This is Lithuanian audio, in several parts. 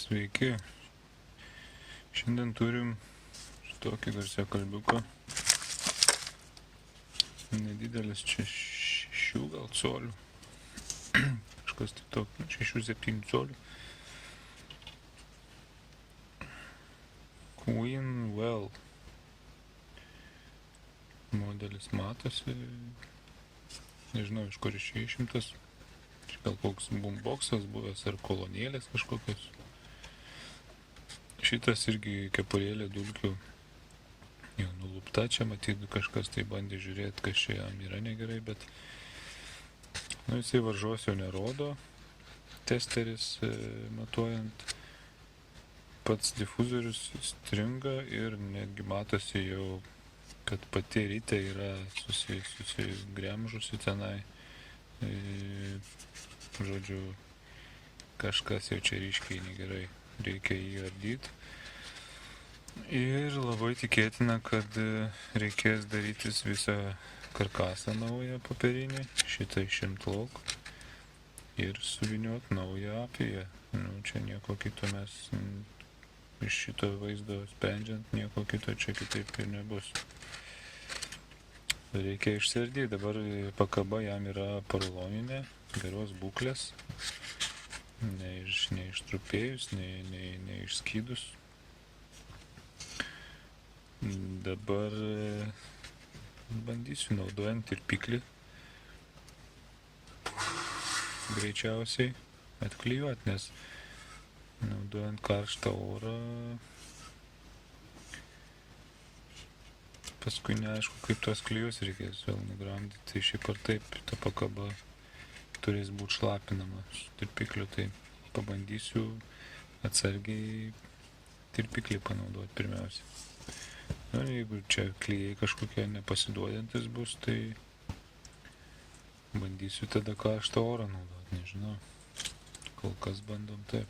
Sveiki. Šiandien turim tokį garsiakalbiuką. Nedidelis čia 6 gal colių. Kažkas tik tokio, 6-7 colių. Queenwell. Modelis matosi. Nežinau, iš kur iš čia išimtas. Čia gal koks boomboxas buvęs ar kolonėlės kažkokios. Šitas irgi kepurėlė dulkių jau nulupta, čia matyt kažkas tai bandė žiūrėti, kas čia jam yra negerai, bet jisai varžos jau nerodo, testeris matuojant, pats difuzorius stringa ir netgi matosi jau, kad pati ritė yra susigremžusi tenai, žodžiu, kažkas jau čia ryškiai negerai, reikia jį ardyti. Ir labai tikėtina, kad reikės darytis visą karkasą naują popierinį, šitą išimt lauk ir suviniot naują apiją. Čia nieko kito mes iš šito vaizdo sprendžiant, nieko kito čia kitaip ir nebus. Reikia išsiardyti, dabar pakaba jam yra poroloninė, geros būklės, neištrupėjus, neišskydus. Dabar bandysiu naudojant tirpiklį greičiausiai atklijuoti, nes naudojant karštą orą paskui neaišku, kaip tos klijus reikės vėl nugramdyti, tai šiaip ar taip ta pakaba turės būti šlapinama su tirpikliu, tai pabandysiu atsargiai tirpiklį panaudoti pirmiausia. Jeigu čia klijai kažkokie nepasiduodantis bus, tai bandysiu tada karštą orą naudoti, nežinau. Kol kas bandom taip.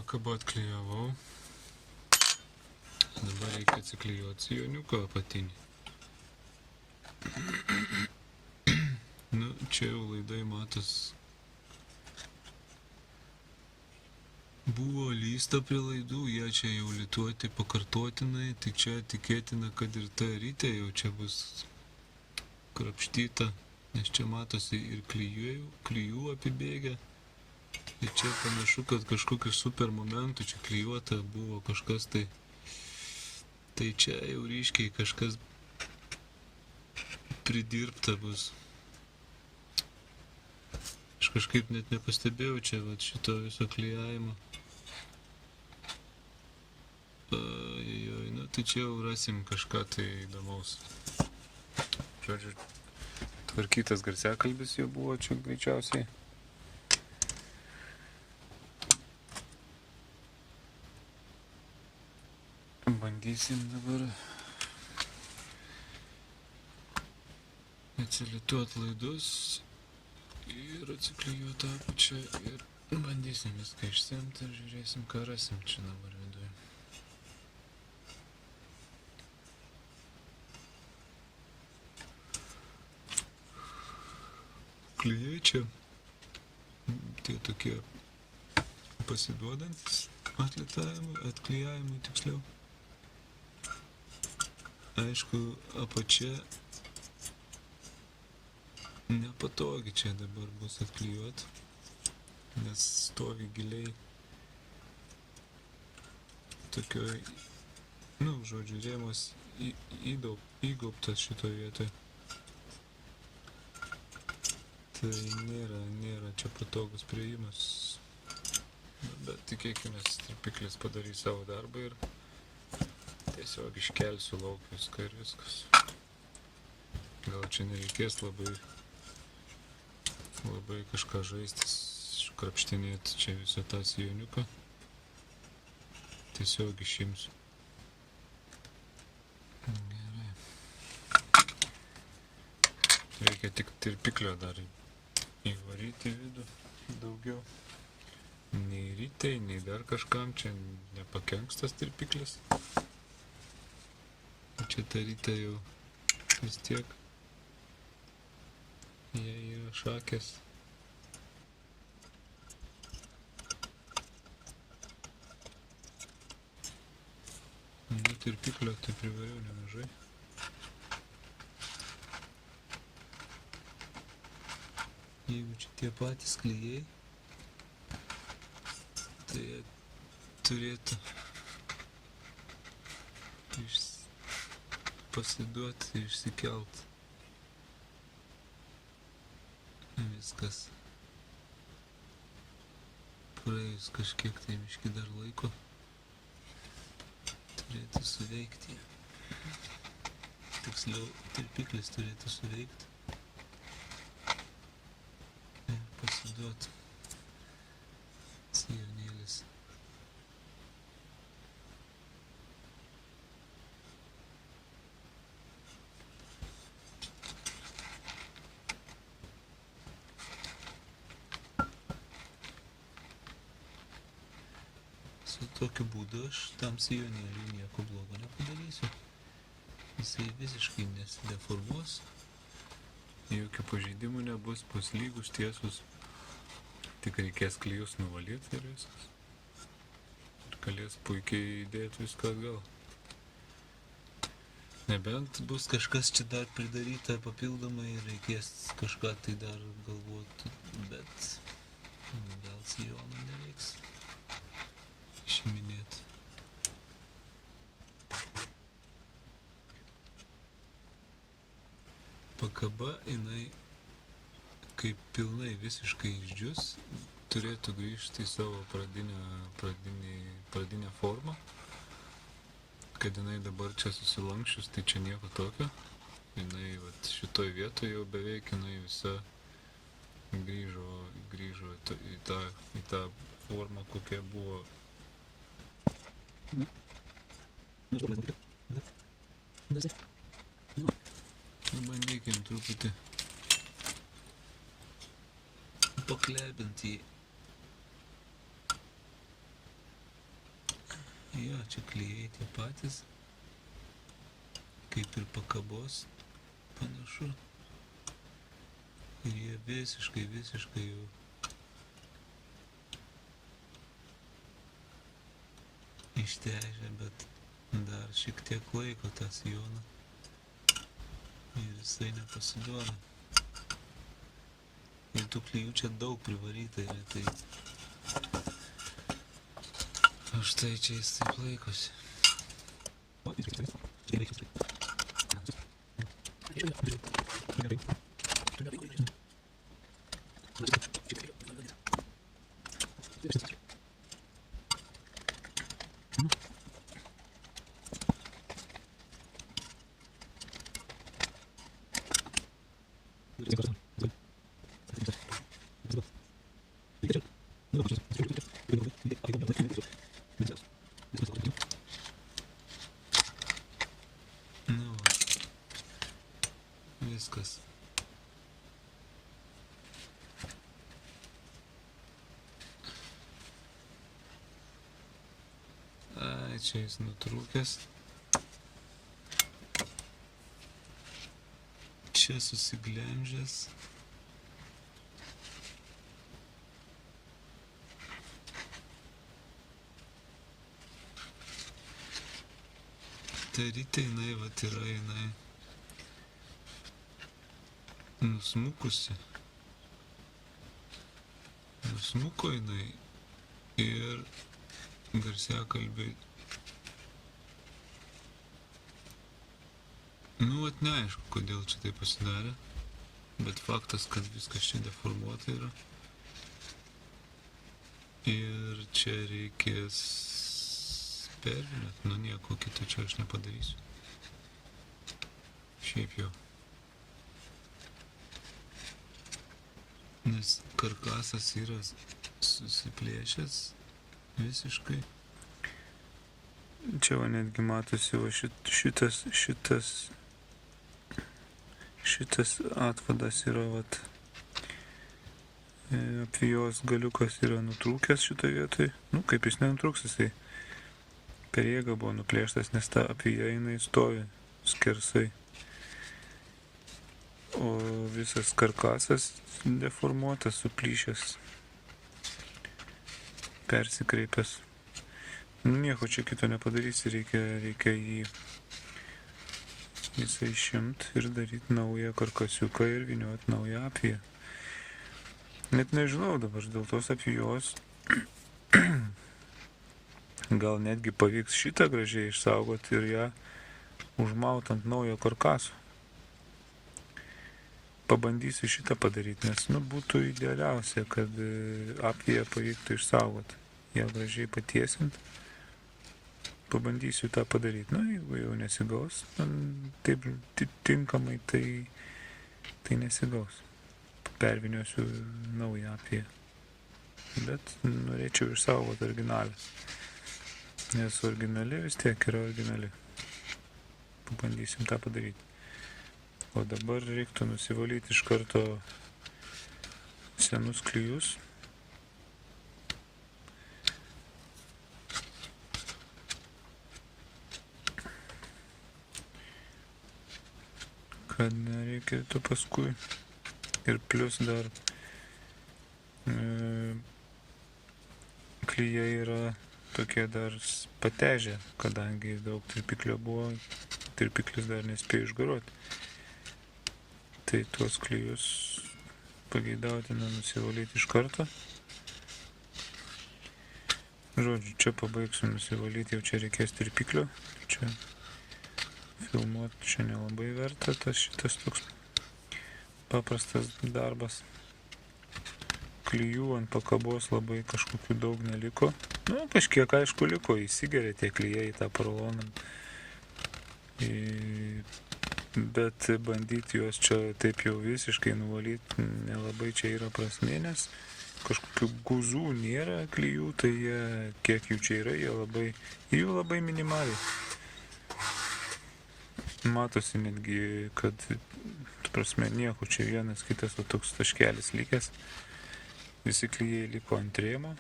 pakabą atklijavau. Dabar reikia atsiklijuoti sijoniuką apatinį. Nu, čia jau laidai matos. Buvo lysta prie laidų, jie čia jau lituoti pakartotinai, tik čia tikėtina, kad ir ta rytė jau čia bus krapštyta, nes čia matosi ir klijų apibėgę. Ir čia panašu, kad kažkokiu super momentu čia klijuota buvo kažkas tai. Tai čia jau ryškiai kažkas pridirbta bus. Aš kažkaip net nepastebėjau čia šito viso klijavimo. Nu tai čia jau rasim kažką tai įdomaus. Žodžiu, tvarkytas garsiakalbis jau buvo čia greičiausiai. Bandysim dabar atsilituot laidus ir atsiklijuot apačią ir bandysim viską išsemti ir žiūrėsim, ką rasim čia dabar viduje. Klijai čia tie tokie pasiduodantis atklijavimui tiksliau. Aišku, apačia nepatogi čia dabar bus atklijuot, nes stovi giliai tokioj, nu, žodžiu, rėmas įgaubtas šitoje vietoje. Tai nėra čia patogus priėjimas, bet tikėkimės, tirpiklis padarys savo darbą ir tiesiog iškelsiu lauk viską ir viskas. Gal čia nereikės labai kažką žaistis, krapštinėti čia visą tą sijoniuką. Tiesiog išimsiu. Gerai. Reikia tik tirpiklio dar įvaryti į vidų daugiau. Nei rytei, nei dar kažkam čia nepakenks tas tirpiklis. Čia ta rytė jau vis tiek. Jie yra šakės. Nu, tirpiklio tai privariau nemažai. Jeigu čia tie patys klijai, tai turėtų pasiduoti, išsikelt. Viskas. Praėjus kažkiek tai biškį dar laiko turėtų suveikti. Tiksliau, tirpiklis turėtų suveikti. Ir pasiduoti sijonėlis. Su tokiu būdu aš tam sijonėliui nieko blogo nepadarysiu. Jisai visiškai nesideformuos. Jokių pažeidimų nebus, bus lygus, tiesus. Tik reikės klijus nuvalyti ir viskas. Ir galės puikiai įdėti viską atgal. Nebent bus kažkas čia dar pridaryta papildomai ir reikės kažką tai dar galvoti, bet gal sijonų nereiks išiminėti. Pakaba, jinai, kaip pilnai visiškai išdžius, turėtų grįžti į savo pradinę formą. Kad jinai dabar čia susilankščius, tai čia nieko tokio. Jinai šitoj vietoje jau beveik jinai visa grįžo į tą formą, kokia buvo. Bandykim truputį paklebinti jį. Jo, čia klijai tie patys, kaip ir pakabos panašu. Ir jie visiškai jau ištežę, bet dar šiek tiek laiko tas sijoną ir jisai nepasiduoda. Ir tų klijų čia daug privaryta yra, tai už tai čia jis taip laikosi. Nu, viskas. Ai, čia jis nutrūkęs. Čia susiglemžęs. Tarytė jinai, vat yra jinai nusmukusi. Nusmuko jinai ir garsiakalbiai. Nu, vat neaišku, kodėl čia taip pasidarė, bet faktas, kad viskas čia deformuota yra. Ir čia reikės pervinėt, nu nieko kito čia aš nepadarysiu. Šiaip jau. Nes karkasas yra susiplėšęs visiškai. Čia va netgi matosi va šitas atvadas yra vat apvijos galiukas yra nutrūkęs šitoje vietoje. Nu, kaip jis nenutrūks, jisai per jėgą buvo nuplėštas, nes ta apvija jinai stovi skersai. O visas karkasas deformuotas, suplyšęs, persikreipęs. Nu, nieko čia kito nepadarysi, reikia jį visą išimt ir daryti naują karkasiuką ir vyniot naują apviją. Net nežinau dabar dėl tos apvijos. Gal netgi pavyks šitą gražiai išsaugoti ir ją užmaut ant naujo karkaso. Pabandysiu šitą padaryti, nes būtų idealiausia, kad apviją pavyktų išsaugoti. Ją gražiai patiesint. Pabandysiu tą padaryti. Nu, jeigu jau nesigaus, taip tinkamai, tai nesigaus. Perviniosiu naują apviją. Bet norėčiau išsaugoti originalę. Nes originali vis tiek yra originali. Pabandysim tą padaryti. O dabar reiktų nusivalyti iš karto senus klijus. Kad nereikėtų paskui. Ir plius dar klijai yra tokie dar patežę, kadangi daug tirpiklio buvo, tirpiklis dar nespėjo išgaruoti. Tai tuos klijus pageidautina nusivalyti iš karto. Žodžiu, čia pabaigsiu nusivalyti, jau čia reikės tirpiklio. Čia filmuoti čia nelabai verta, šitas toks paprastas darbas. Klijų ant pakabos labai kažkokių daug neliko. Nu, kažkiek aišku liko, įsigeria tie klijai į tą poroloną. Bet bandyti juos čia taip jau visiškai nuvalyti nelabai čia yra prasmė, nes kažkokių guzų nėra klijų, tai jie, kiek jų čia yra, jų labai minimaliai. Matosi netgi, kad, prasme, nieko čia vienas kitas, o toks taškelis likęs. Visi klijai liko ant rėmo,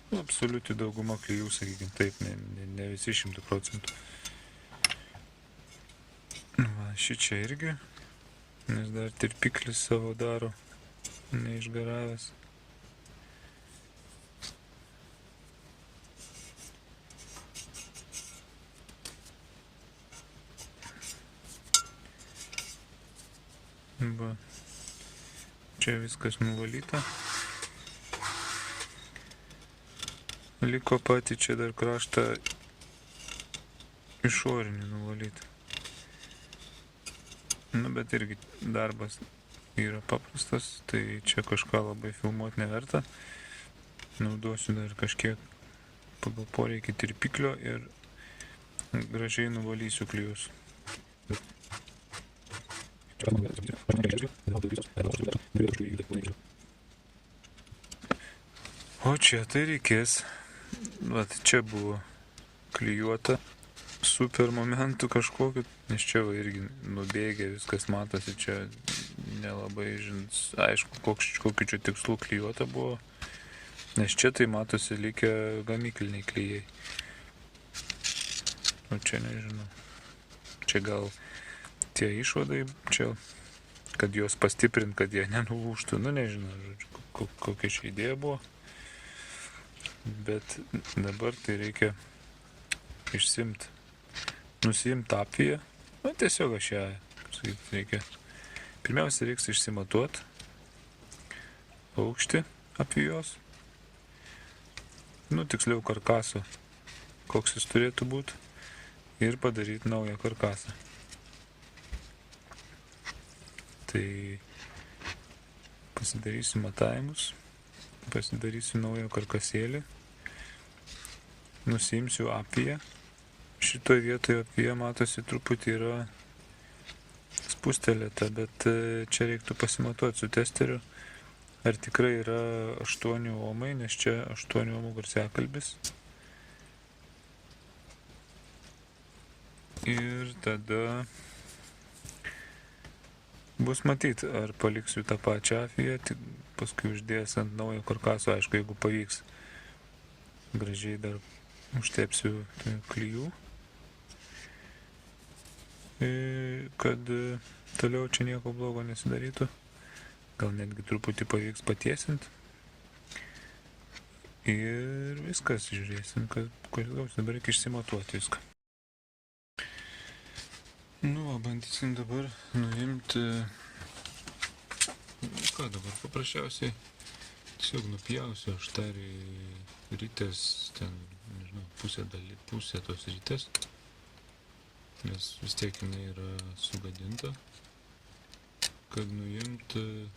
Absoliuti dauguma klijų, sakykime taip, ne visi 100%. Va, šičia irgi, nes dar tirpiklis savo daro, neišgaravęs. Va, čia viskas nuvalyta. Liko pati čia dar kraštą išorinį nuvalyti. Nu, bet irgi darbas yra paprastas, tai čia kažką labai filmuoti neverta. Naudosiu dar kažkiek pagal poreikį tirpiklio ir gražiai nuvalysiu klijus. O čia tai reikės, vat čia buvo klijuota super momentų kažkokiu, nes čia va irgi nubėgė, viskas matosi, čia nelabai aišku, kokiu čia tikslu klijuota buvo, nes čia tai matosi likę gamykliniai klijai. O čia nežinau, čia gal tie išvadai, čia, kad juos pastiprint, kad jie nenulūžtų, nu nežinau, žodžiu, kokia čia idėja buvo. Bet dabar tai reikia nusiimt apviją, nu tiesiog aš ją, reikia, pirmiausia reiks išsimatuot aukštį apvijos, nu tiksliau karkaso, koks jis turėtų būti, ir padaryti naują karkasą. Tai pasidarysiu matavimus, pasidarysiu naują karkasėlį, nusiimsiu apviją. Šitoje vietoje apvija matosi truputį yra spustelėta, bet čia reiktų pasimatuoti su testeriu, ar tikrai yra 8 ohmai, nes čia 8 ohmų garsiakalbis. Ir tada bus matyti, ar paliksiu tą pačią afiją, paskui uždėjęs ant naujo karkaso, aišku, jeigu pavyks, gražiai dar užtepsiu klijų, kad toliau čia nieko blogo nesidarytų, gal netgi truputį pavyks patiesinti. Ir viskas, žiūrėsim, kas gaus, dabar reikia išsimatuoti viską. Nu, bandysim dabar nuimti, ką dabar, paprasčiausiai tiesiog nupjausiu aš tą rytės, ten, nežinau, pusė tos rytės, nes vis tiek jinai yra sugadinta, kad nuimti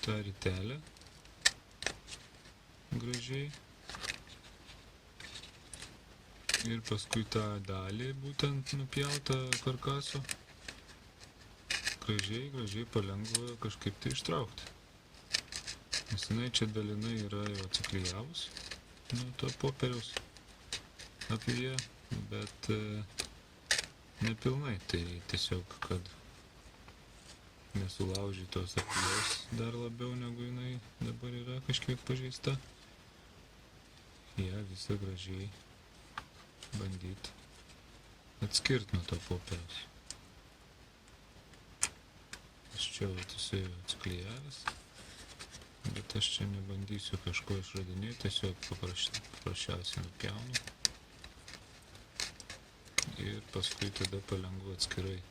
tą rytelę gražiai. Ir paskui tą dalį būtent nupjautą karkaso gražiai palengva kažkaip tai ištraukti. Nes jinai čia dalinai yra jau atsiklijavus nuo to popieriaus apviją, bet nepilnai, tai tiesiog, kad nesulaužytos apvijos dar labiau negu jinai dabar yra kažkiek pažeista. Ja visą gražiai bandyti atskirti nuo to popieriaus. Aš čia esu atsiklijavęs, bet aš čia nebandysiu kažko išradinėti, tiesiog paprasčiausiai nupjaunu ir paskui tada palengvu atskirai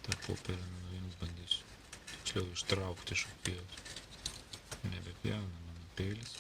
tą popierį nuimt bandysiu. Tiksliau ištraukti iš apvijos. Nebepjauna mano peilis.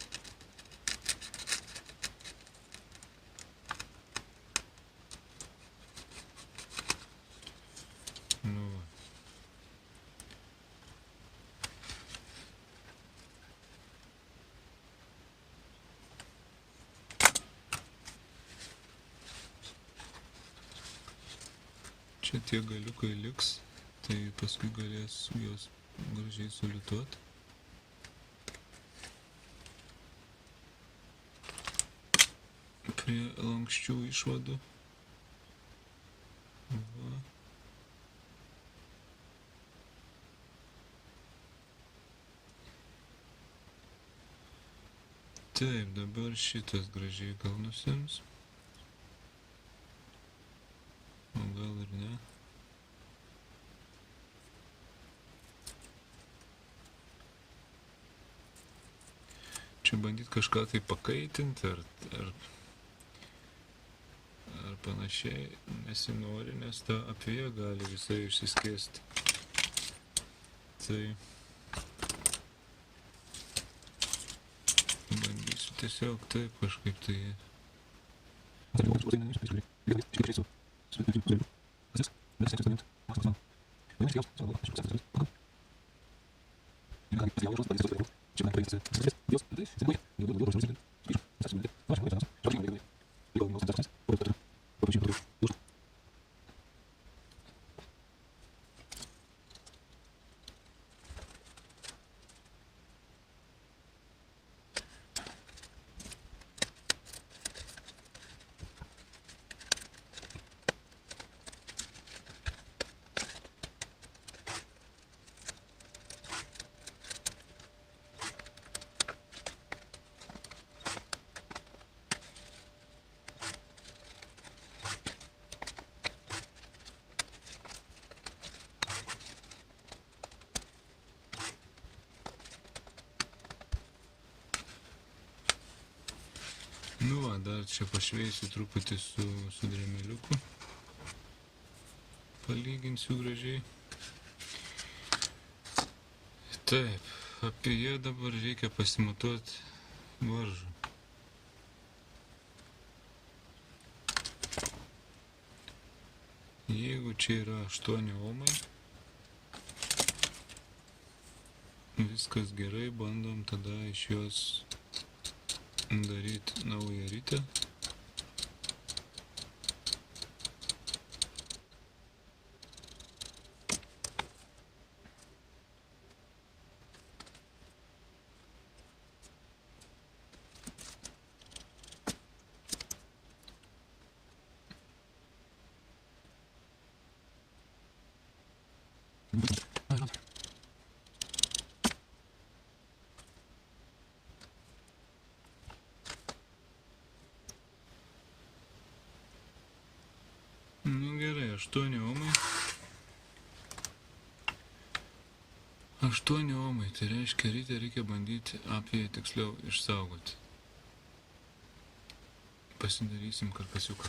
Čia tie galiukai liks, tai paskui galės juos gražiai sulituoti. Prie lanksčių išvadų. Va. Taip, dabar šitas gražiai gal nusims. O gal ir ne. Čia bandyt kažką tai pakaitinti ar panašiai nesinori, nes ta apvėja gali visai išsiskėsti. Tai bandysiu tiesiog taip kažkaip tai. Nu va, dar čia pašveisiu truputį su dremeliuku. Palyginsiu gražiai. Taip, apie ją dabar reikia pasimatuoti varžą. Jeigu čia yra 8 ohmai, viskas gerai, bandom tada iš jos daryti naują ritę. Nu gerai, 8 ohmai. 8 ohmai, tai reiškia ryte reikia bandyti apie tiksliau išsaugoti. Pasidarysim karkasiuką.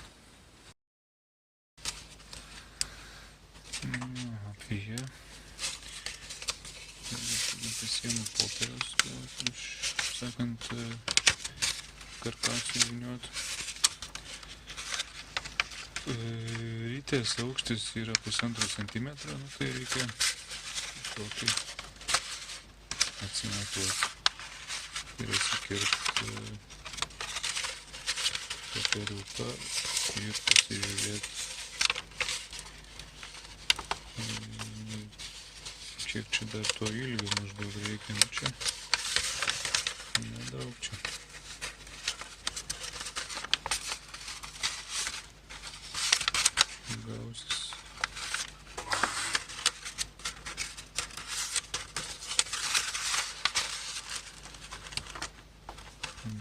Apie ją. Pasiemu popieriaus, už, sakant, karkasų vyniot. Rytės aukštis yra 1,5 centimetro, nu tai reikia tokį atsimatuoti ir atsikirpti popieriuką ir pasižiūrėti, kiek čia dar to ilgio maždaug reikia, nu čia nedaug čia. Gausis.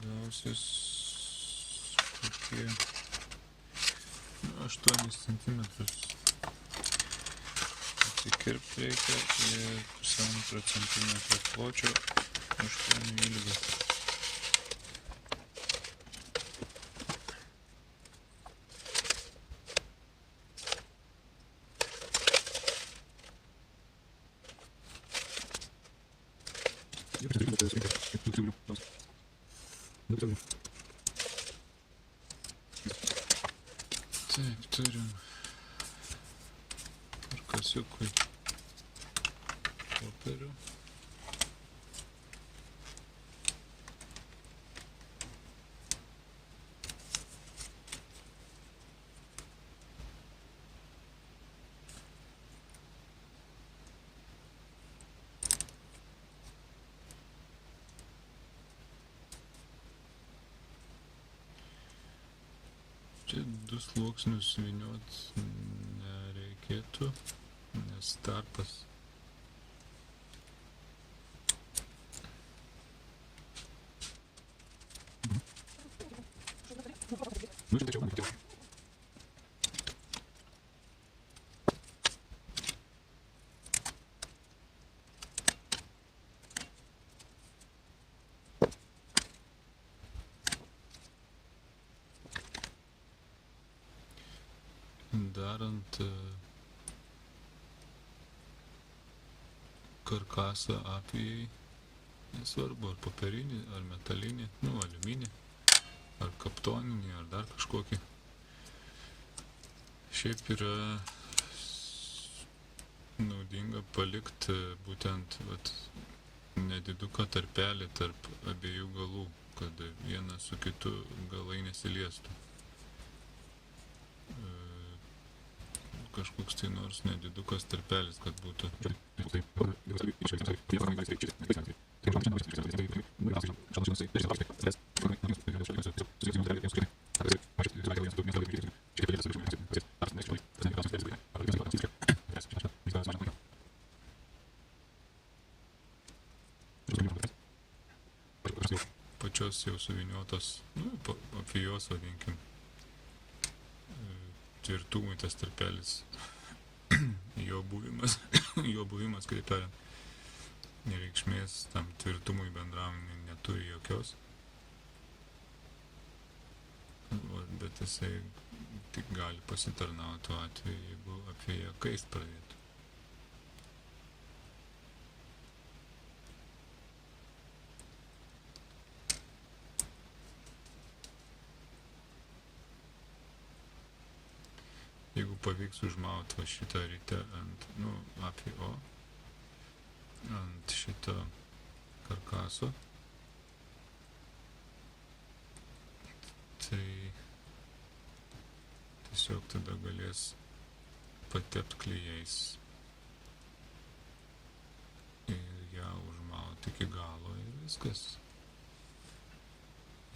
Gausis kokie 8 centimetrus. Atsikirpti reikia ir 1,5 centimetro pločio, 8 ilgio. Taip, turim karkasiukui popierių. Čia 2 sluoksnius vyniot nereikėtų, nes tarpas darant karkasą apvijai, nesvarbu ar popierinį, ar metalinį, aliuminį, ar kaptoninį, ar dar kažkokį. Šiaip yra naudinga palikti būtent nediduką tarpelį tarp abiejų galų, kad vienas su kitu galai nesiliestų. Kažkoks tai nors nedidukas tarpelis, kad būtų. Pačios jau suvyniotos, apvijos vadinkim, tvirtumui tas tarpelis, jo buvimas, kaip tariant, reikšmės tam tvirtumui bendram neturi jokios, bet jisai tik gali pasitarnauti tuo atveju, jeigu apvėja kaist pradėtų. Jeigu pavyks užmauti va šitą ryte ant, apvio, ant šito karkaso, tai tiesiog tada galės patept klijais ir ją užmauti iki galo ir viskas.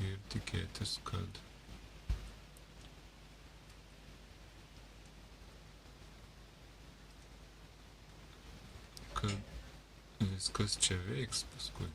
Ir tikėtis, kad viskas čia veiks paskui.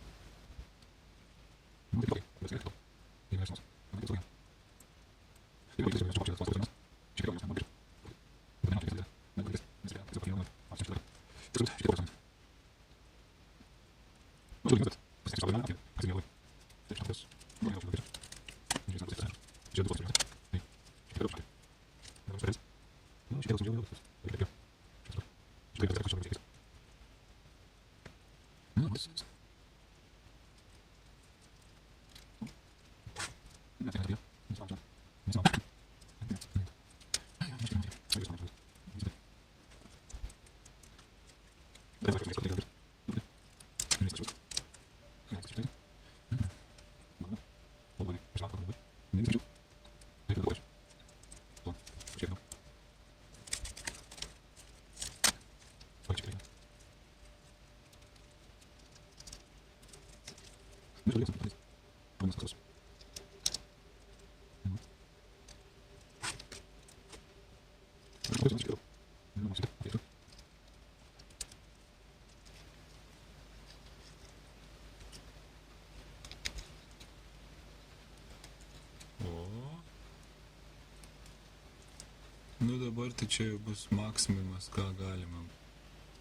Dabar tai čia jau bus maksimumas, ką galima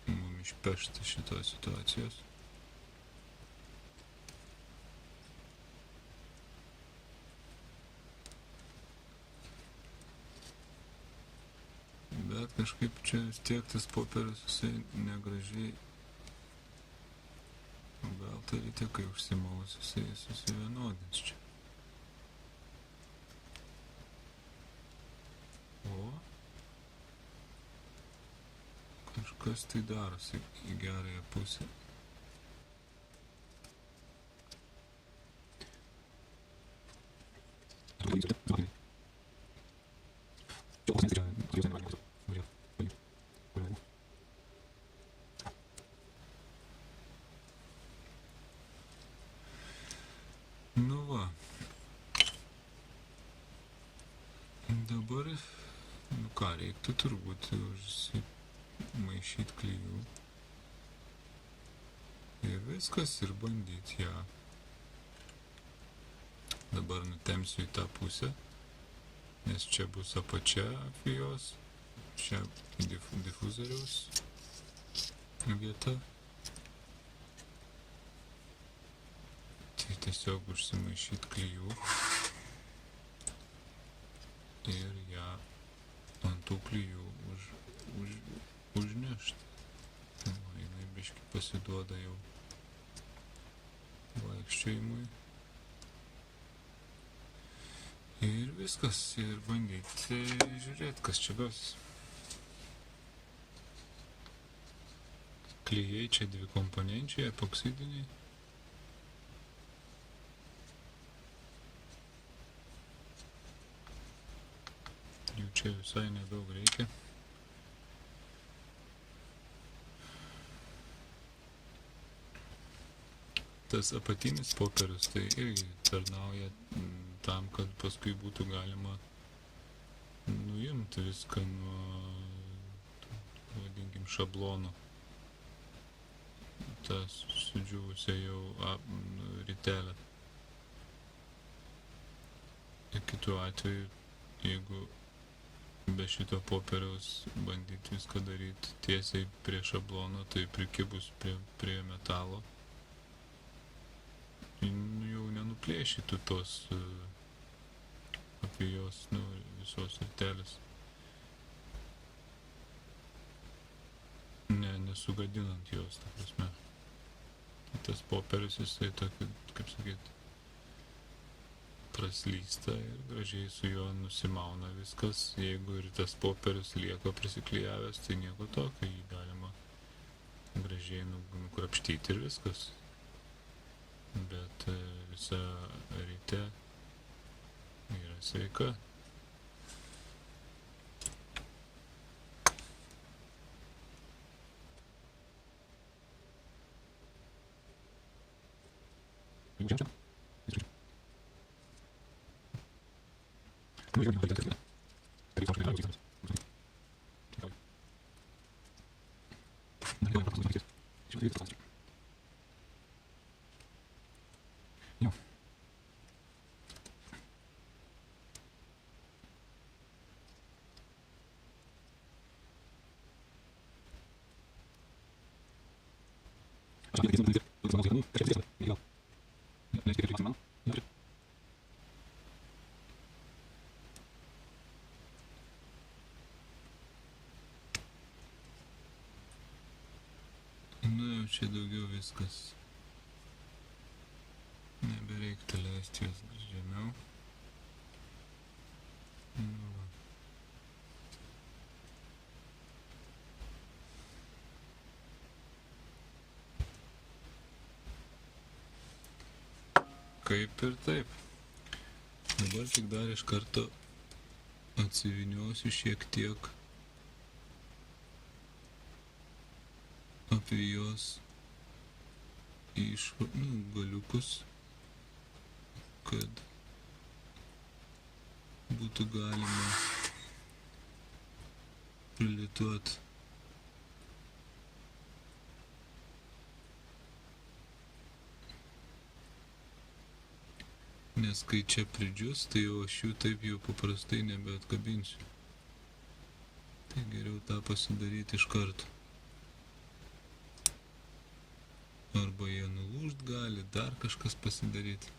mums išpešti šitos situacijos. Bet kažkaip čia vis tiek tas popierius visai negražiai. Gal tai ryte, kai užsimaus, jisai susivienodins čia. Kažkas tai darosi į gerąją pusę. Va. Dabar, ką reiktų turbūt maišyti klijų ir viskas, ir bandyti ją. Dabar nutemsiu į tą pusę, nes čia bus apačia apvijos, čia difuzoriaus vieta. Tai tiesiog užsimaišyti klijų ir ją ant tų klijų užnešti. Va, jinai biški pasiduoda jau vaikščiojimui. Ir viskas, ir bandyti žiūrėti, kas čia gausis. Klijai čia dvi komponenčiai, epoksidiniai. Jų čia visai nedaug reikia. Tas apatinis popierius tai irgi tarnauja tam, kad paskui būtų galima nuimti viską nuo, vadinkim, šablono. Ta sudžiūvusią jau ritelę. Ir kitu atveju, jeigu be šito popieriaus bandyti viską daryti tiesiai prie šablono, tai prikibus prie metalo, jau nenuplėšytų tos apie jos, visos ritelės. Nesugadinant jos, ta prasme. Tas popierius jisai tokį, kaip sakyt, praslysta ir gražiai su juo nusimauna viskas. Jeigu ir tas popierius lieka prisiklijavęs, tai nieko tokio, jį galima gražiai nukrapštyti ir viskas. Bet visa ryte yra sveika. Čia daugiau viskas. Nebereiktų leisti jas žemiau. Kaip ir taip. Dabar tik dar iš karto atsiviniosiu šiek tiek apie jos galiukus, kad būtų galima prilituoti. Nes kai čia pridžius, tai jau aš jų taip jau paprastai nebeatkabinsiu. Tai geriau tą pasidaryti iš karto. Arba jie nulūžt gali, dar kažkas pasidaryti.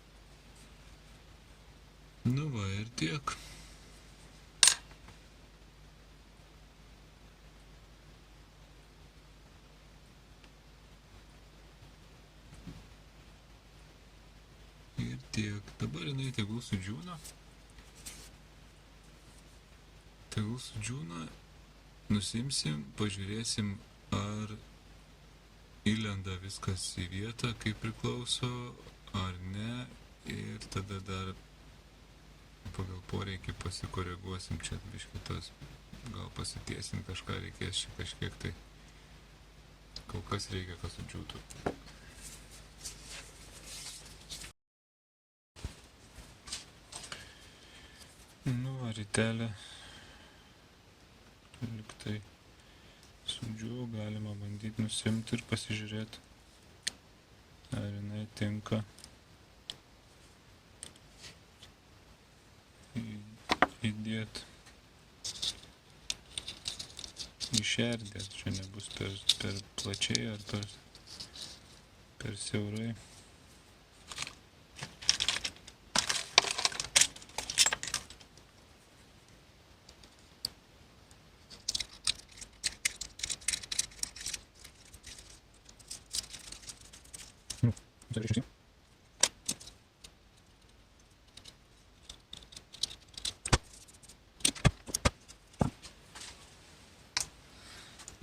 Nu va, ir tiek. Ir tiek. Dabar jinai tegul sudžiūna. Nusimsim, pažiūrėsim, ar įlenda viskas į vietą, kaip priklauso, ar ne, ir tada dar pagal poreikį pasikoreguosim čia biškį tos, gal pasitiesim kažką, reikės čia kažkiek tai, kol kas reikia, kad sudžiūtų. Nu, ritelė liktai sudžiūvo, galima bandyti nusimti ir pasižiūrėti, ar jinai tinka įdėti, išerdėti. Čia nebus per plačiai ar per siaurai.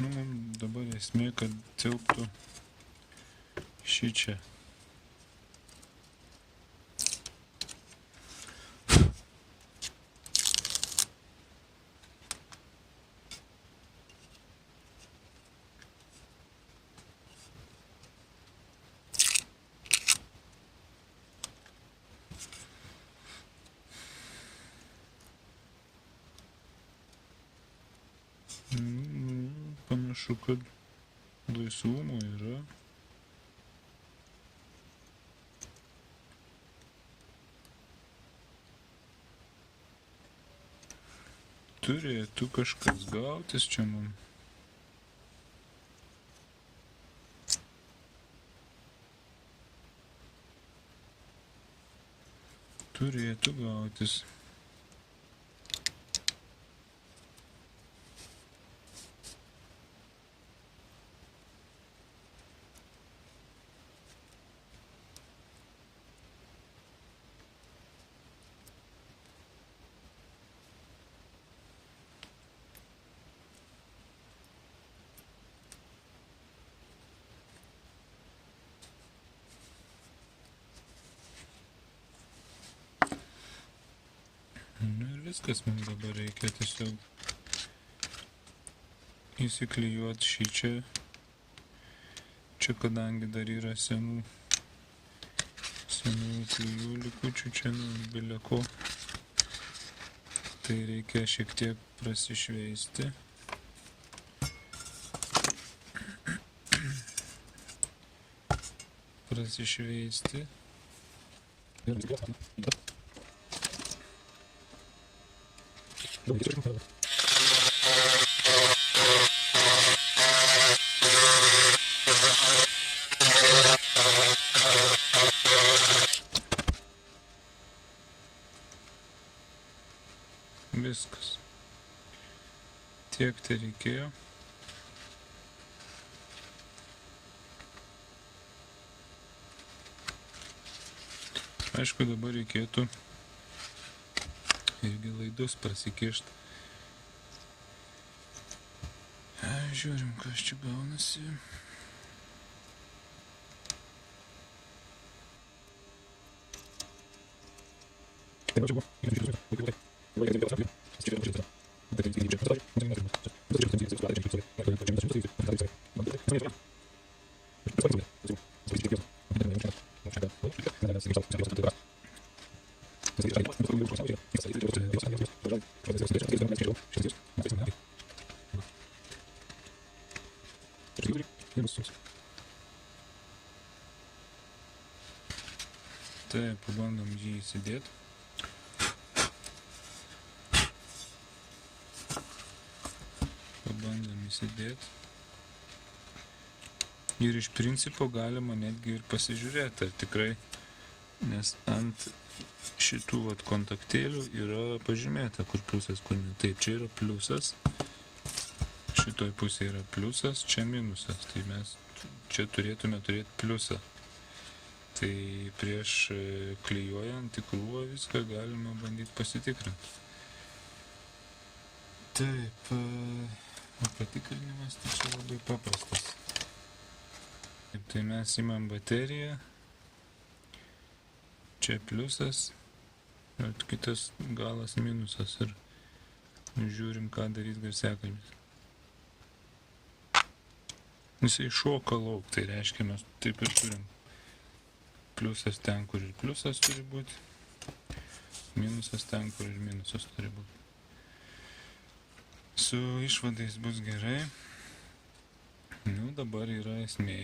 Nu, dabar esmė, kad tilptų šį čia. Panašu, kad laisvumo yra. Turėtų kažkas gautis čia man. Turėtų gautis. Nu ir viskas, man dabar reikia tiesiog įsiklijuoti šį čia. Čia kadangi dar yra senų klijų likučių čia bileko, tai reikia šiek tiek prasišveisti. Viskas. Tiek tai reikėjo. Aišku, dabar reikėtų irgi laidus prasikišti. Žiūrim, kas čia gaunasi. Tai pabandom jį įsidėti. Ir iš principo galima netgi ir pasižiūrėti, ar tikrai, nes ant šitų kontaktėlių yra pažymėta, kur pliusas, kur ne. Taip, čia yra pliusas, šitoj pusėje yra pliusas, čia minusas, tai mes čia turėtume turėti pliusą. Tai prieš klijuojant į krūvą viską galima bandyti pasitikrinti. Taip, o patikrinimas tai čia labai paprastas. Taip, tai mes imam bateriją, čia pliusas, ir kitas galas minusas ir žiūrim, ką darys garsiakalbis. Jisai šoka lauk, tai reiškia mes taip ir turim. Pliusas ten, kur ir pliusas turi būti, minusas ten, kur ir minusas turi būti. Su išvadais bus gerai. Nu, dabar yra esmė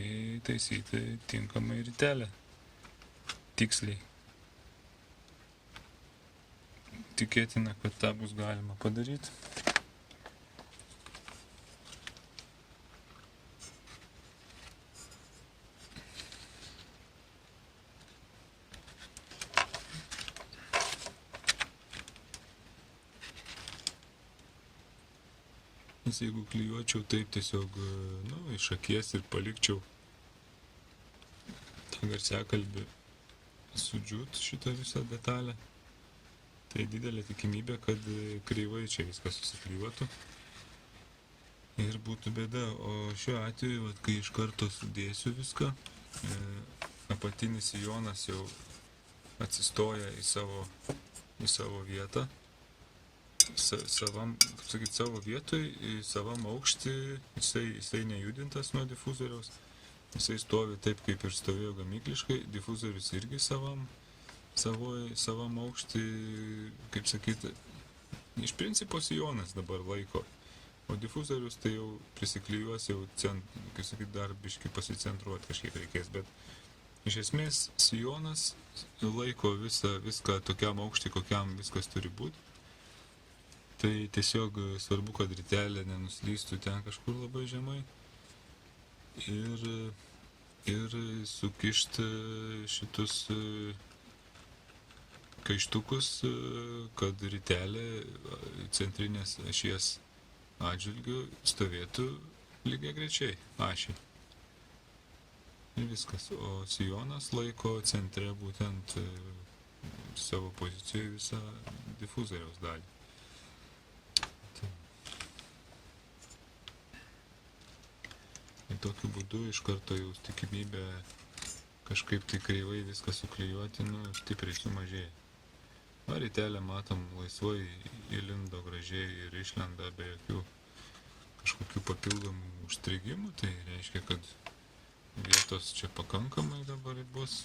taisyti tinkamai ritelę. Tiksliai. Tikėtina, kad tą bus galima padaryti. Nes jeigu klijuočiau taip tiesiog, iš akies ir palikčiau garsiakalbį sudžiūt šitą visą detalę, tai didelė tikimybė, kad kreivai čia viskas susiklijuotų ir būtų bėda. O šiuo atveju, vat, kai iš karto sudėsiu viską, apatinis sijonas jau atsistoja į savo vietą, savam, kaip sakyt, savo vietoj, į savam aukštį, jisai nejudintas nuo difuzoriaus, jisai stovi taip, kaip ir stovėjo gamykliškai, difuzorius irgi savam aukštį, kaip sakyt, iš principo sijonas dabar laiko, o difuzorius tai jau prisiklijuos, jau kaip sakyt, dar biškį pasicentruoti kažkiek reikės, bet iš esmės sijonas laiko viską tokiam aukštį, kokiam viskas turi būti. Tai tiesiog svarbu, kad ritelė nenuslystų ten kažkur labai žemai ir sukišti šitus kaištukus, kad ritelė centrinės ašies atžvilgiu stovėtų lygiagrečiai ašiai. Ir viskas. O sijonas laiko centre būtent savo pozicijoje visą difuzoriaus dalį. Ir tokiu būdu iš karto jau tikimybė kažkaip tai kreivai viską suklijuoti, stipriai sumažėja. O ritelė, matom, laisvai įlindo gražiai ir išlenda be jokių kažkokių papildomų užstrigimų, tai reiškia, kad vietos čia pakankamai dabar bus.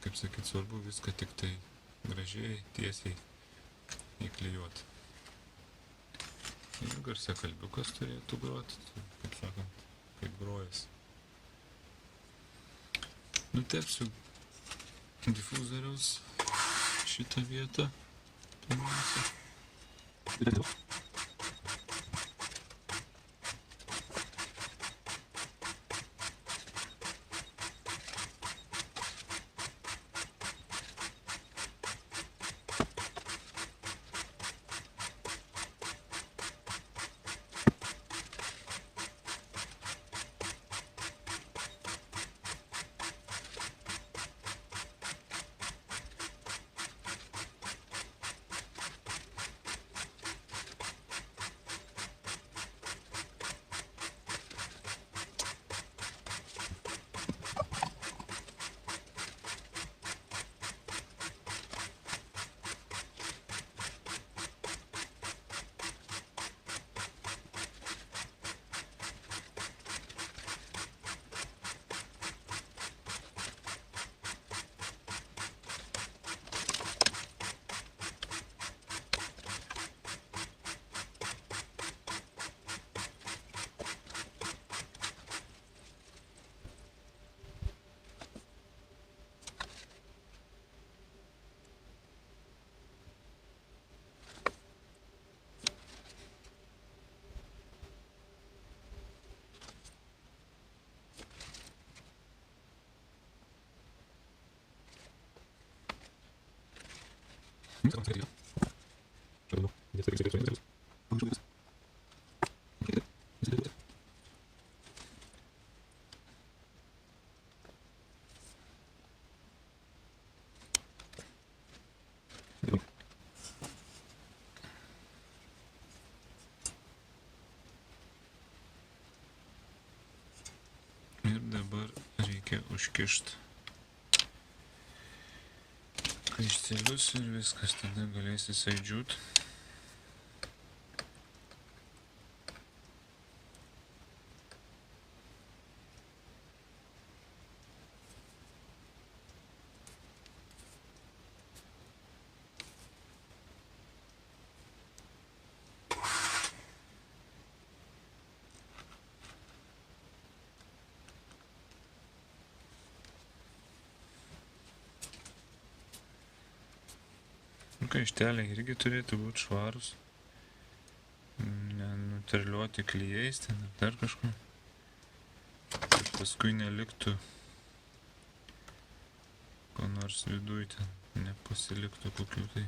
Kaip sakyt, svarbu viską tik tai gražiai, tiesiai įklijuoti. Ir garsiakalbiukas turėtų groti, kaip sakant, kaip grojas. Nutepsiu difuzoriaus šitą vietą pirmiausia. Ir dabar reikia užkišti kaištelius ir viskas, tada galės jisai džiūt. Kaišteliai irgi turėtų būti švarus, nenuterliuoti klijais ten ar dar kažko, kad paskui neliktų ko nors viduj, ten nepasiliktų kokių tai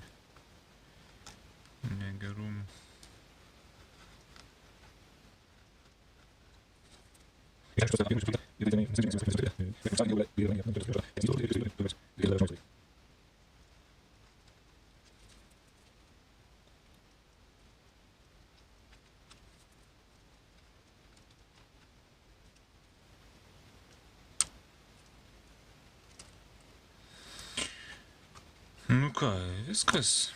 negerumų. Nu ką, viskas.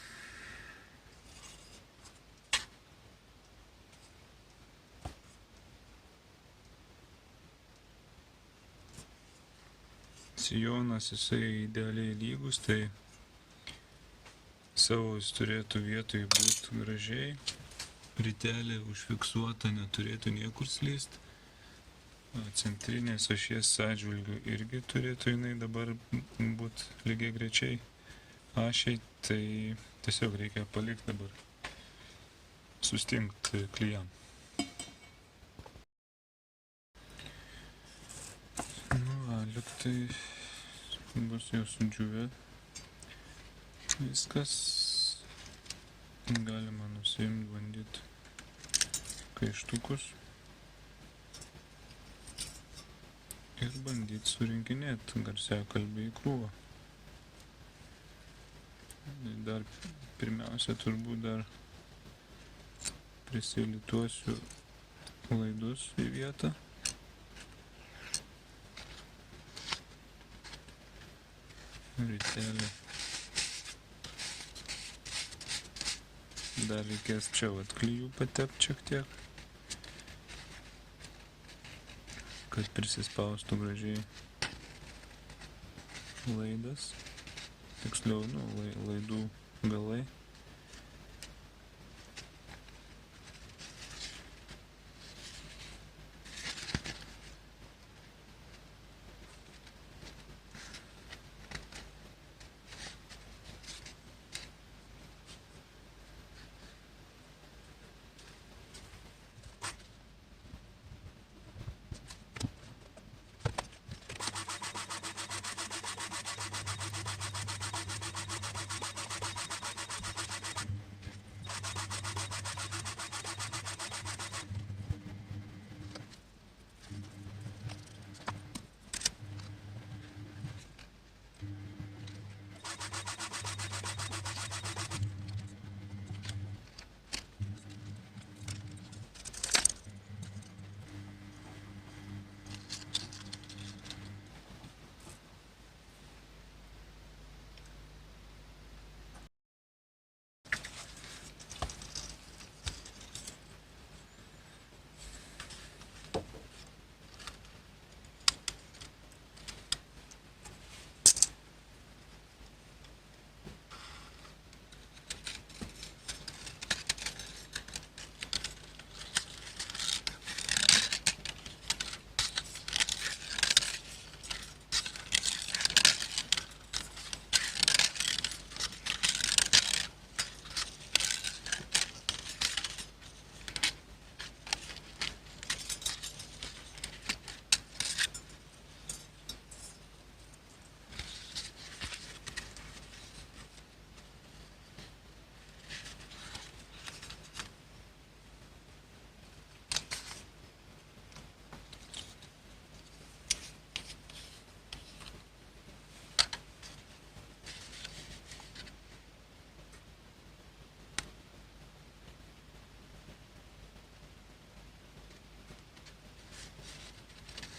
Sijonas jisai idealiai lygus, tai savo jis turėtų vietoj būti gražiai. Ritelė užfiksuota, neturėtų niekur slyst. Centrinės ašies atžvilgių irgi turėtų jinai dabar būti lygiai grečiai ašiai, tai tiesiog reikia palikti dabar, sustingti klijam. Nu, liktai bus jau sudžiūvę. Viskas galima nusiimti, bandyti kaištukus ir bandyti surinkinėti garsiakalbį į krūvą. Dar pirmiausia, turbūt dar prisilituosiu laidus į vietą. Ritelė. Dar reikės čia vat klijų patepti šiek tiek, kad prisispaustų gražiai laidas, tiksliau, laidų galai.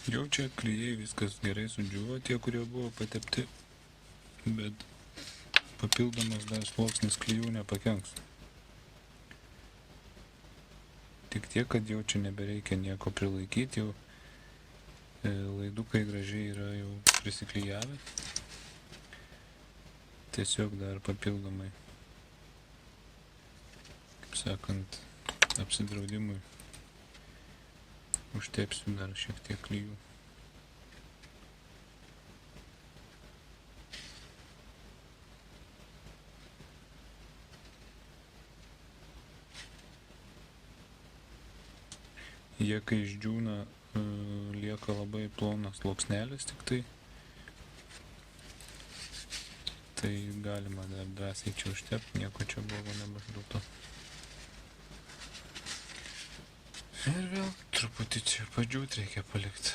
Jau čia klijai viskas gerai sudžiuvo, tie, kurie buvo patepti, bet papildomas dar sluoksnis klijų nepakenks. Tik tiek, kad jau čia nebereikia nieko prilaikyti, jau laidukai gražiai yra jau prisiklijavę. Tiesiog dar papildomai, kaip sakant, apsidraudimui užtepsiu dar šiek tiek klijų. Jie kai išdžiūna, lieka labai plonas sluoksnelis tik tai. Tai galima dar drąsiai čia užtepti, nieko čia blogo nebus dėl to. Ir vėl truputį čia padžiūt reikia palikti.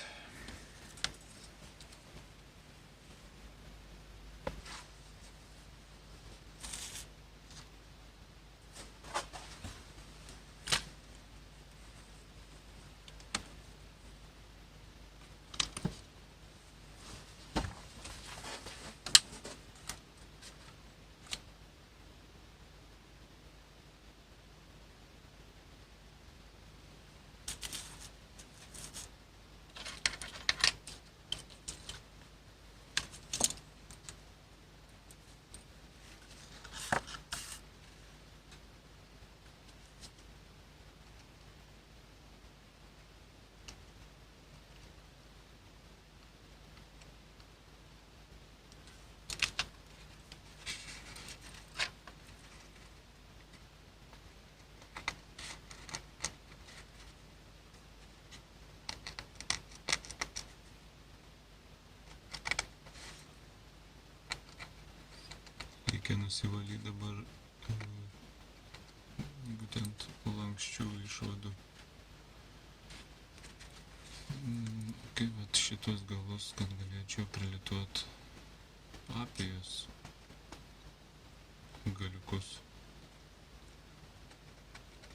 pasivalyti dabar būtent lankščių išvadų. Kaip vat šitos galus, kad galėčiau prilituot apėjus galiukus.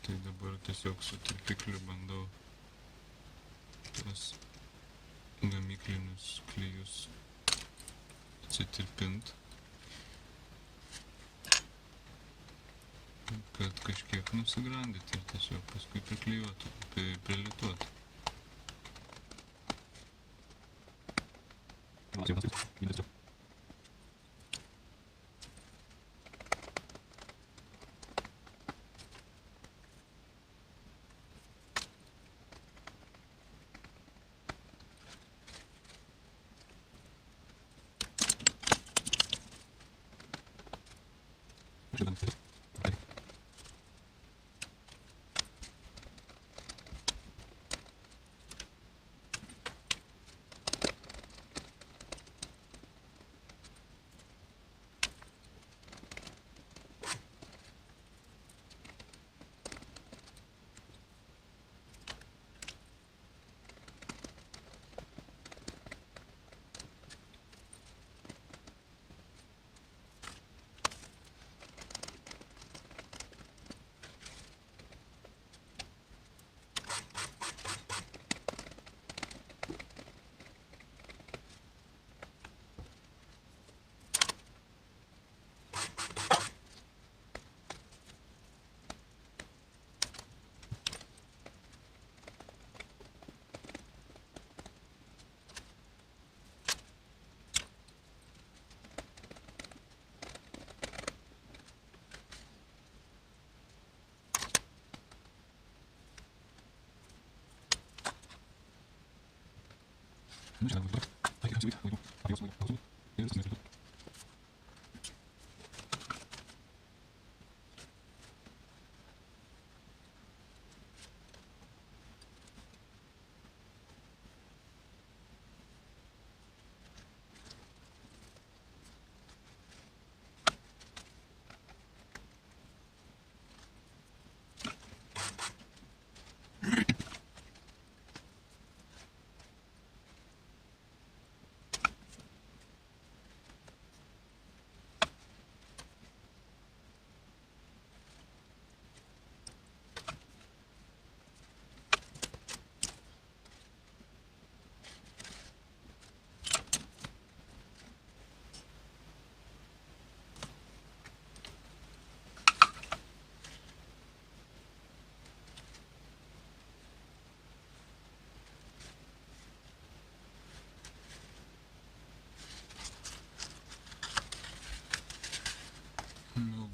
Tai dabar tiesiog su tirpikliu bandau tuos gamyklinius klijus atsitirpint, kad kažkiek nusigrandyt ir tiesiog paskui priklijuot, prilituot.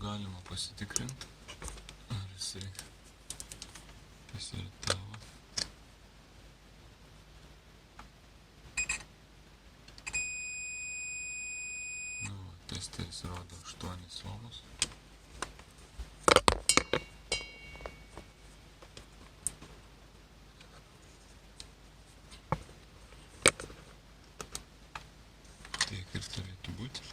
Galima pasitikrinti, ar jisai pasiritavo. Testeris rodo 8 ohmus. Tiek ir turėtų būti.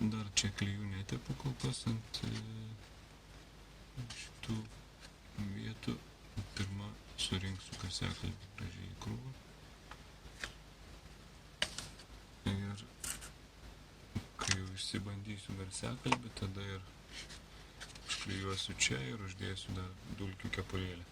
Dar čia klijų netepu kol kas ant šitų vietų. Pirma surinksiu garsiakalbį gražiai į krūvą. Ir kai jau išsibandysiu garsiakalbį, tada ir užklijuosiu čia ir uždėsiu dar dulkių kepurėlę.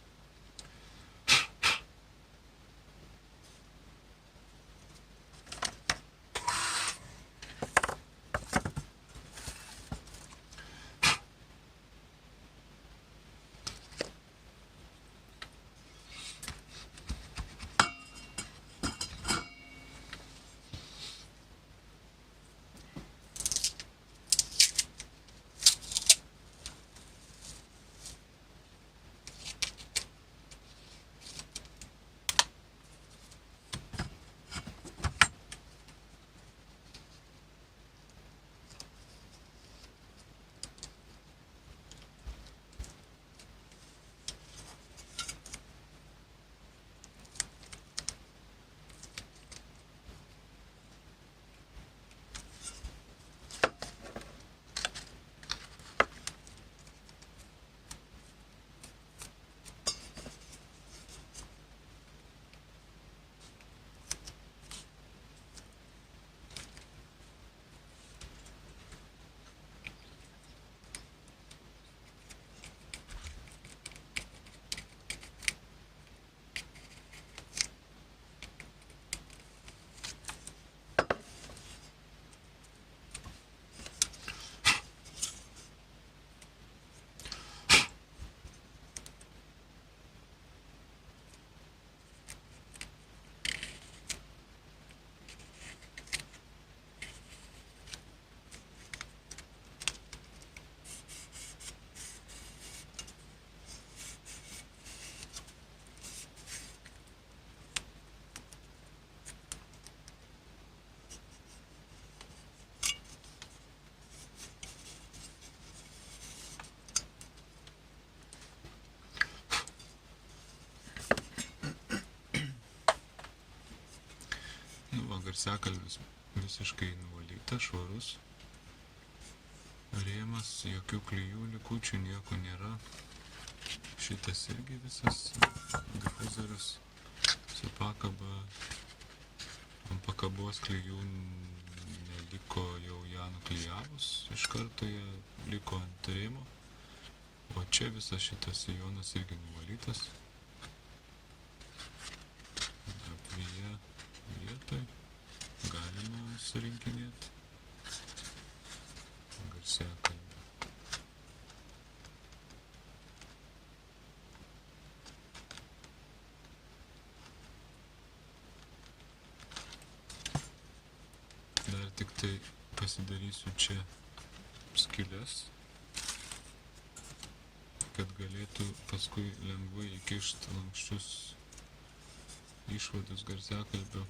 garsiakalbis visiškai nuvalytas, švarus. Rėmas, jokių klijų, likučių, nieko nėra. Šitas irgi visas difuzorius su pakaba. Ant pakabos klijų neliko jau ją nuklijavus, iš karto jie liko ant rėmo. O čia visas šitas sijonas irgi nuvalytas. Apvyje vietoj galima surinkinėti garsiakalbį. Dar tik tai pasidarysiu čia skylės, kad galėtų paskui lengvai įkišti lanksčius išvadus garsiakalbio.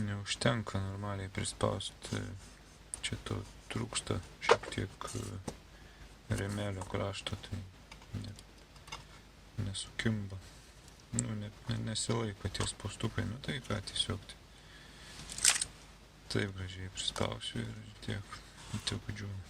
Neužtenka normaliai prispausti, čia to trūksta šiek tiek rėmelio krašto, tai nesukimba, nesilaiko tie spaustukai, tai ką tiesiog taip gražiai prispausiu ir tiek, tegu džiūna.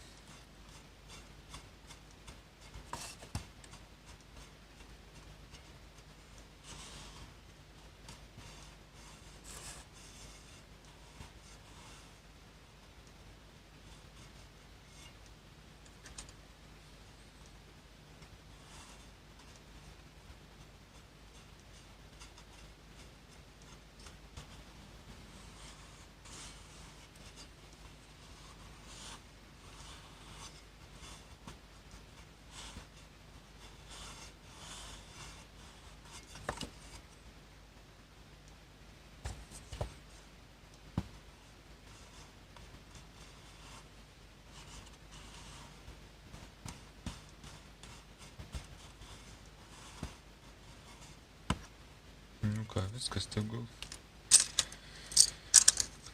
ką, viskas tegul.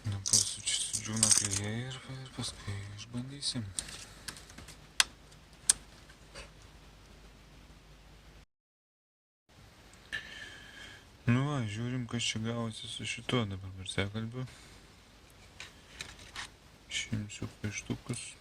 Dabar sudžiūna klijai ir paskui išbandysim. Nu va, žiūrim, kas čia gavosi su šituo dabar garsiakalbiu. Išimsiu pieštukus.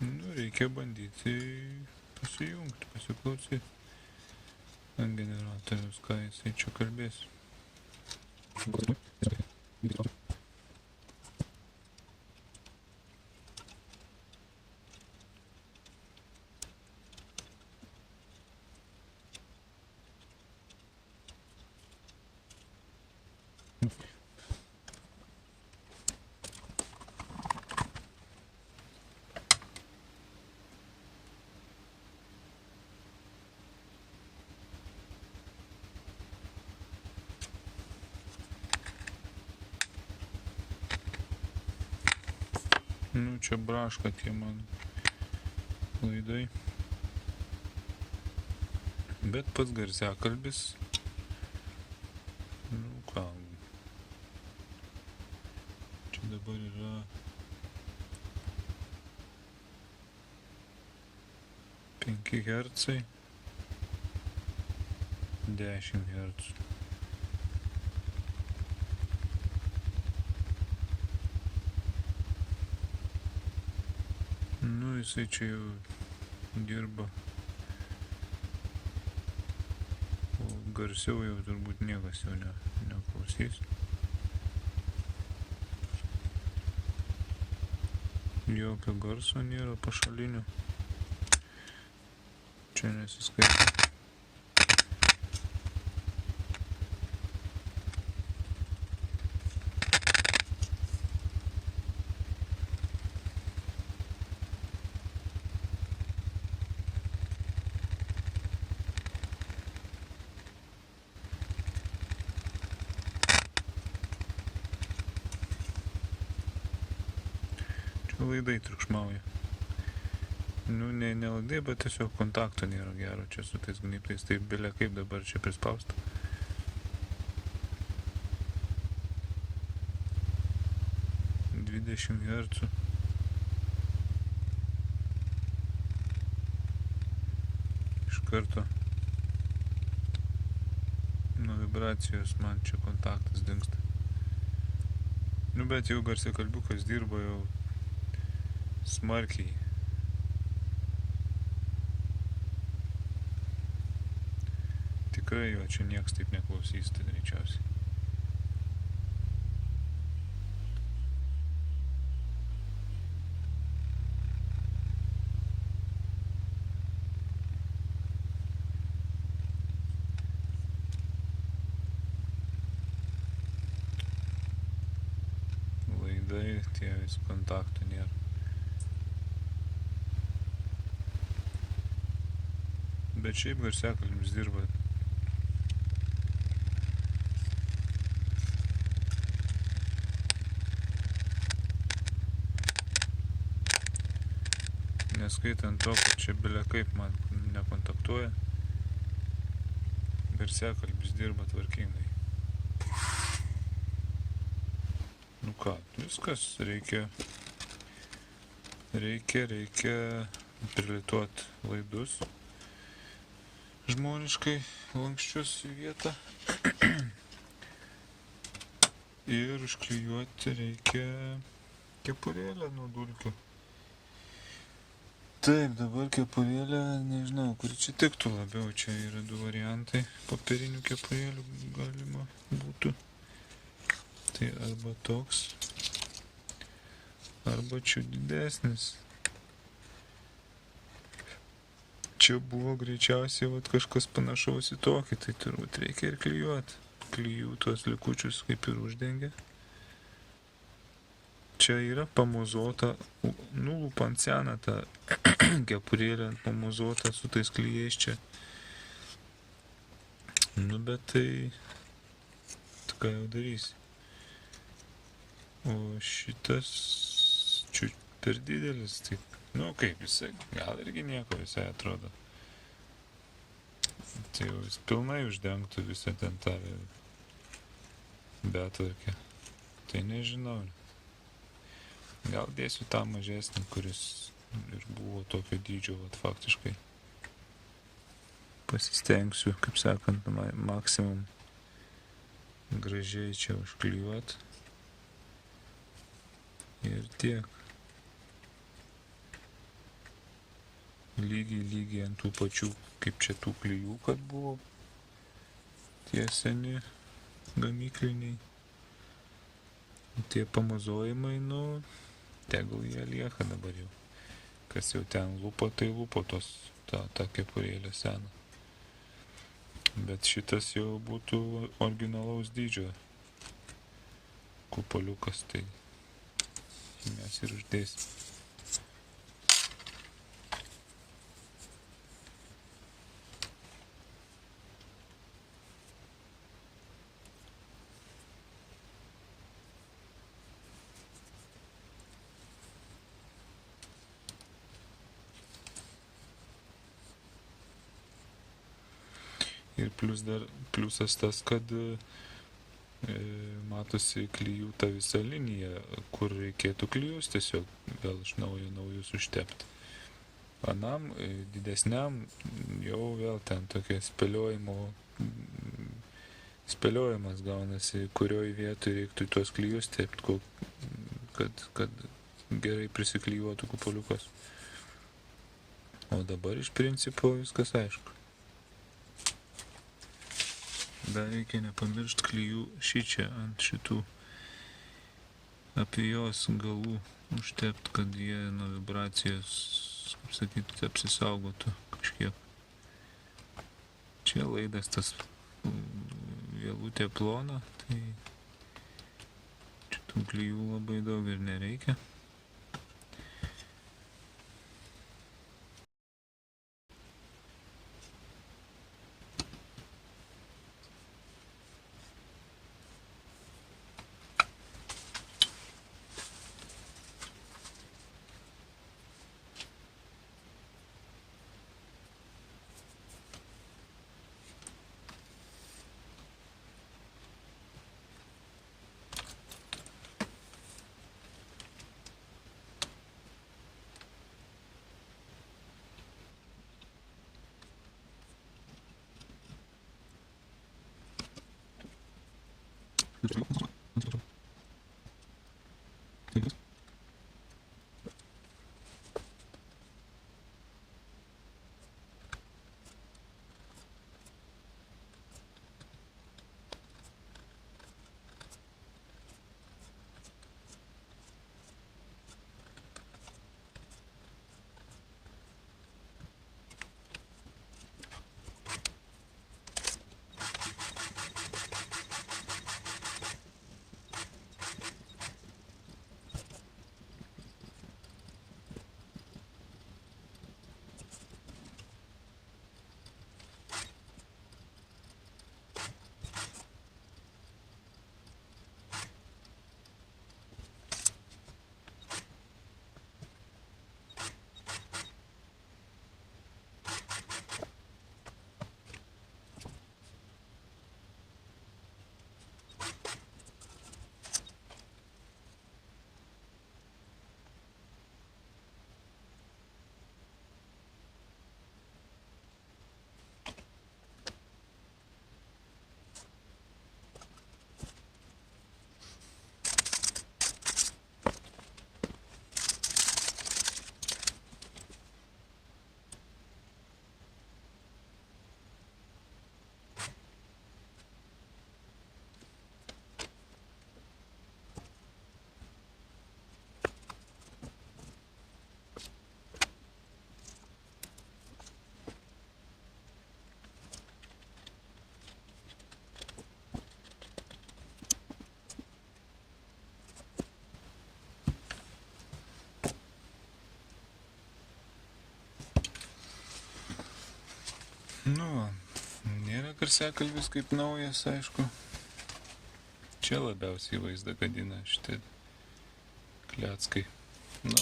Nu, reikia bandyti pasijungti, pasiklausyti ant generatoriaus, ką jisai čia kalbės. Nu, čia braška tie man laidai. Bet pats garsiakalbis, nu ką, čia dabar yra 5 hercai, 10 hercų. Nu, jisai čia jau dirba. O garsiau jau turbūt niekas jau neklausys. Jokio garso nėra pašalinio. Čia nesiskaito. Laidai triukšmauja. Nu, ne laidai, bet tiesiog kontakto nėra gero čia su tais gnybtais. Tai belia kaip dabar čia prispausta. Dvidešimt hercų. Iš karto nuo vibracijos man čia kontaktas dingsta. Nu, bet jau garsiakalbiukas dirba jau smarkiai. Tikrai jo čia nieks taip neklausys, tai greičiausiai. Laidai, tie vis kontaktų nėra. Bet šiaip garsiakalbis dirba. Neskaitant to, kad čia belia kaip man nekontaktuoja, garsiakalbis dirba tvarkingai. Nu ką, viskas, reikia prilituot laidus žmoniškai lankščius į vietą. Ir užklijuoti reikia kepurėlę nuo dulkių. Taip, dabar kepurėlė, nežinau, kuri čia tiktų labiau. Čia yra 2 variantai popierinių kepurėlių galima būtų. Tai arba toks, arba čia didesnis. Čia buvo greičiausiai kažkas panašaus į tokį, tai turbūt reikia ir klijuoti. Klijų tuos likučius kaip ir uždengia. čia yra pamuzuota, nulupant seną tą kepurėlę pamuzuota su tais klyjais čia. Nu, bet tai ką jau darysi. O šitas per didelis, tai, nu kaip jisai, gal irgi nieko visai atrodo. Tai jau jis pilnai uždengtų visą ten tą betvarkę. Tai nežinau. Gal dėsiu tą mažesnį, kuris ir buvo tokio dydžio, vat, faktiškai. Pasistengsiu, kaip sakant, maksimum gražiai čia užklijuot. Ir tiek. Lygiai ant tų pačių, kaip čia tų klijų, kad buvo tie seni gamykliniai. Tie pamazojimai, nu, tegul jie lieka dabar jau. Kas jau ten lupo, tai lupo tą kepurėlę seną. Bet šitas jau būtų originalaus dydžio kupoliukas, tai mes ir uždėsim. Ir pliusas tas, kad matosi klijų ta visa linija, kur reikėtų klijus tiesiog vėl iš naujus užtepti. Anam didesniam jau vėl ten tokia spėliojimas gaunasi, kurioj vietoj reiktų tuos klijus tepti, kad gerai prisiklijuotų kupoliukas. O dabar iš principo viskas aišku. Dar reikia nepamiršti klijų šičia ant šitų apie jos galų užtept, kad jie nuo vibracijos, kaip sakyti, apsisaugotų kažkiek. Čia laidas tas vielutė plona, tai šitų klijų labai daug ir nereikia. Nu, va, nėra garsiakalbis kaip naujas, aišku. Čia labiausiai vaizdą gadina šitie kleckai. Nu,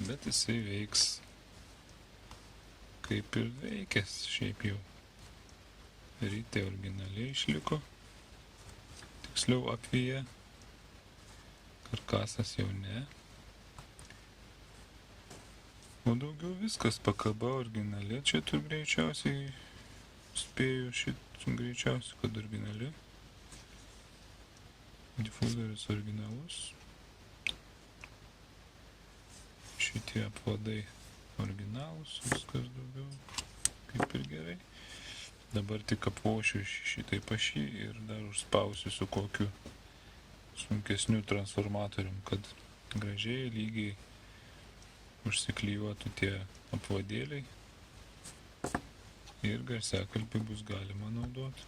bet jisai veiks kaip ir veikęs šiaip jau. Rytė originaliai išliko. Tiksliau apvyja. Karkasas jau ne. O daugiau viskas, pakaba originali. Čia tu greičiausiai spėju greičiausiai, kad originali. Difuzeris originalus. Šitie apvadai originalus, viskas daugiau kaip ir gerai. Dabar tik apvošiu šitai pašį ir dar užspausiu su kokiu sunkesniu transformatorium, kad gražiai, lygiai užsiklijuotų tie apvadėliai ir garsiakalbį bus galima naudoti.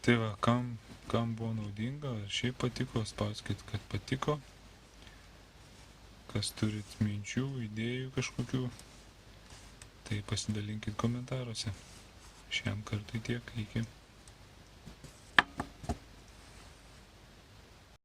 Tai va, kam buvo naudinga, ar šiaip patiko, spauskit, kad patiko. Kas turit minčių, idėjų kažkokių, tai pasidalinkit komentaruose. Šiam kartui tiek, iki.